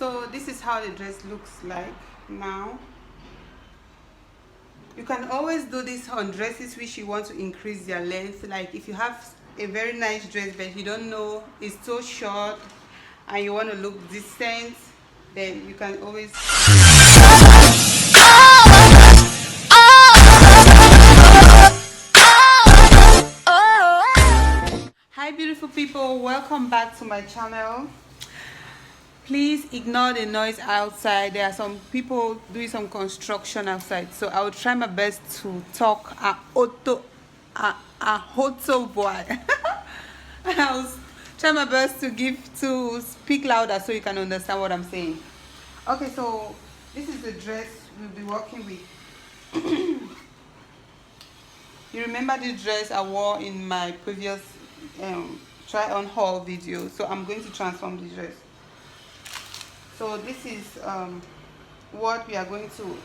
So this is how the dress looks like now. You can always do this on dresses which you want to increase their length. Like if you have a very nice dress but you don't know it's so short and you want to look decent, then you can always. Hi beautiful people, welcome back to my channel. Please ignore the noise outside. There are some people doing some construction outside, so I will try my best to talk a hoto boy. I'll try my best to speak louder so you can understand what I'm saying. Okay, so this is the dress we'll be working with. You remember this dress I wore in my previous try on haul video, so I'm going to transform this dress. So this is what we are going to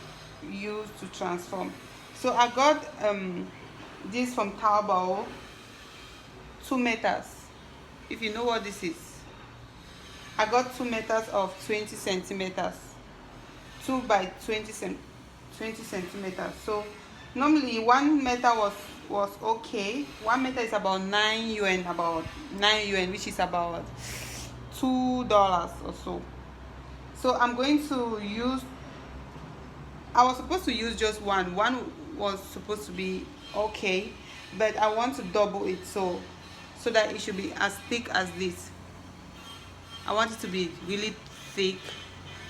use to transform. So I got this from Taobao, 2 meters. If you know what this is, I got 2 meters of 20 centimeters, 2 by 20 centimeters. So normally 1 meter was okay. 1 meter is about 9 yuan, which is about $2 or so. So I'm going to use, I was supposed to use just one was supposed to be okay, but I want to double it so that it should be as thick as this. I want it to be really thick,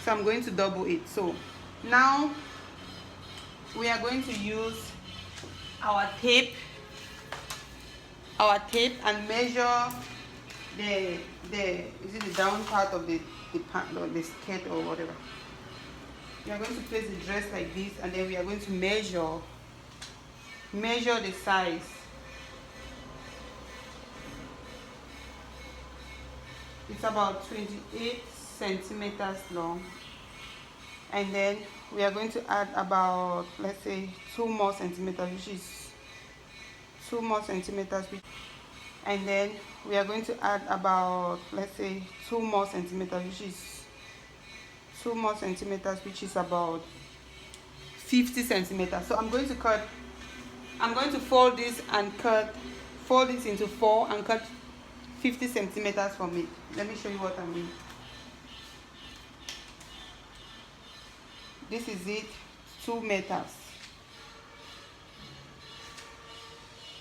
so I'm going to double it. So now we are going to use our tape and measure the down part of the pant or the skirt or whatever. We are going to place the dress like this, and then we are going to measure the size. It's about 28 centimeters long, and then we are going to add about, let's say, 2 more centimeters, which is 2 more centimeters, and then we are going to add about, let's say, 2 more centimeters, which is 2 more centimeters, which is about 50 centimeters. So I'm going to fold this and fold this into 4 and cut 50 centimeters from it. Let me show you what I mean. This is it, 2 meters.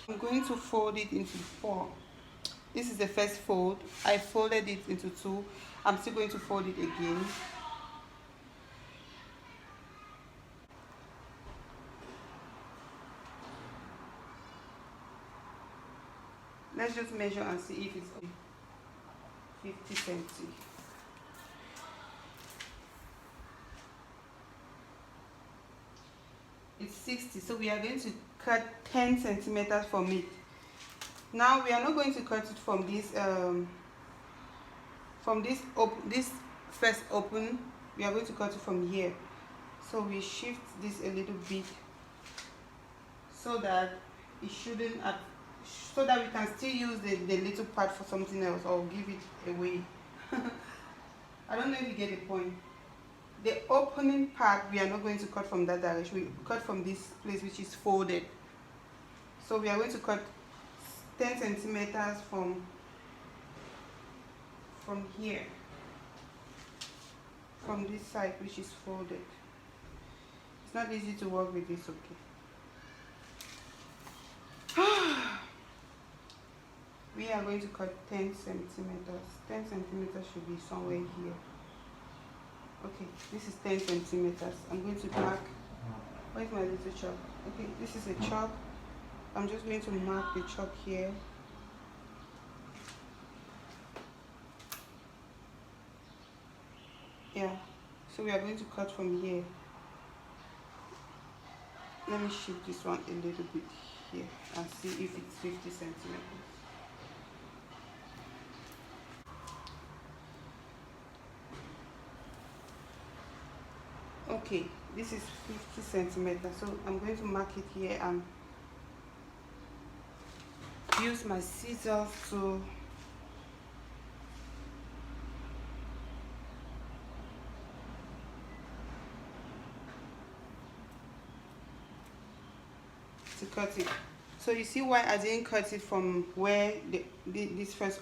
I'm going to fold it into 4. This is the first fold. I folded it into 2. I'm still going to fold it again. Let's just measure and see if it's 50 centi. It's 60, so we are going to cut 10 centimeters from it. Now we are not going to cut it from this this first open. We are going to cut it from here. So we shift this a little bit so that it shouldn't, so that we can still use the little part for something else or give it away. I don't know if you get the point. The opening part, we are not going to cut from that direction. We cut from this place which is folded. So we are going to cut 10 centimeters from here, from this side which is folded. It's not easy to work with this, okay? We are going to cut 10 centimeters. 10 centimeters should be somewhere here. Okay, this is 10 centimeters. I'm going to mark. Where's my little chalk? Okay, this is a chalk. I'm just going to mark the chalk here. Yeah, so we are going to cut from here. Let me shift this one a little bit here and see if it's 50 centimeters. Okay, this is 50 centimeters, so I'm going to mark it here and use my scissors to to cut it. So you see why I didn't cut it from where this first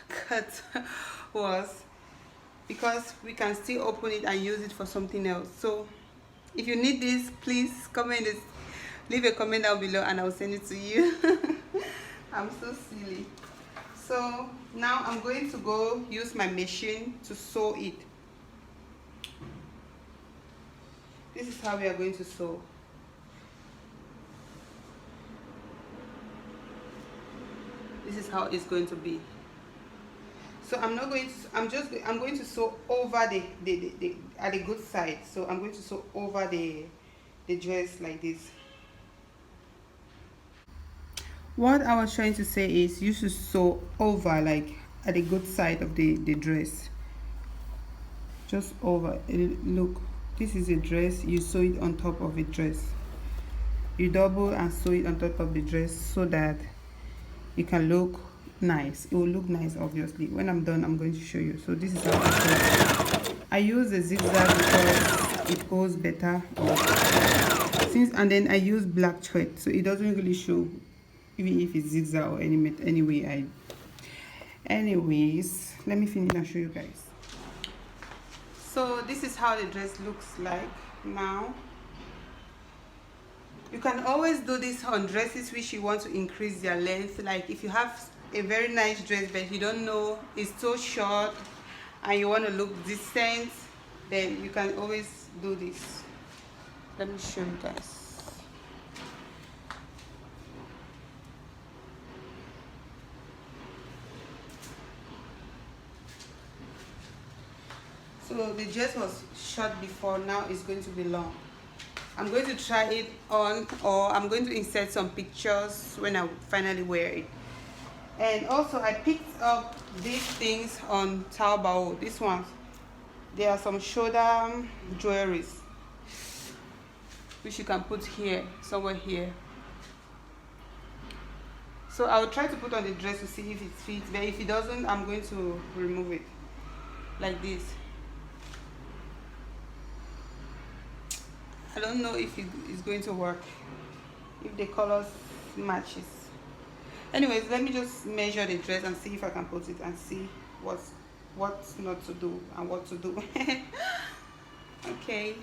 cut was, because we can still open it and use it for something else. So if you need this, please leave a comment down below and I'll send it to you. I'm so silly. So now I'm going to go use my machine to sew it. This is how we are going to sew. This is how it's going to be. So I'm going to sew over at the good side. So I'm going to sew over the dress like this. What I was trying to say is you should sew over, like at the good side of the dress. Just over. Look, this is a dress. You sew it on top of a dress. You double and sew it on top of the dress so that it can look nice. It will look nice, obviously. When I'm done, I'm going to show you. So this is how I sew. I use a zigzag because it goes better. And then I use black thread, so it doesn't really show, even if it's zigzag or anyway. Anyways, let me finish and show you guys. So this is how the dress looks like now. You can always do this on dresses which you want to increase their length. Like if you have a very nice dress but you don't know it's so short and you want to look decent, then you can always do this. Let me show you guys. So the dress was short before, now it's going to be long. I'm going to try it on, or I'm going to insert some pictures when I finally wear it. And also I picked up these things on Taobao. These ones, there are some shoulder jewelries which you can put here, somewhere here. So I will try to put on the dress to see if it fits, but if it doesn't, I'm going to remove it like this. I don't know if it is going to work, if the colors matches. Anyways, let me just measure the dress and see if I can put it and see what's not to do and what to do. Okay,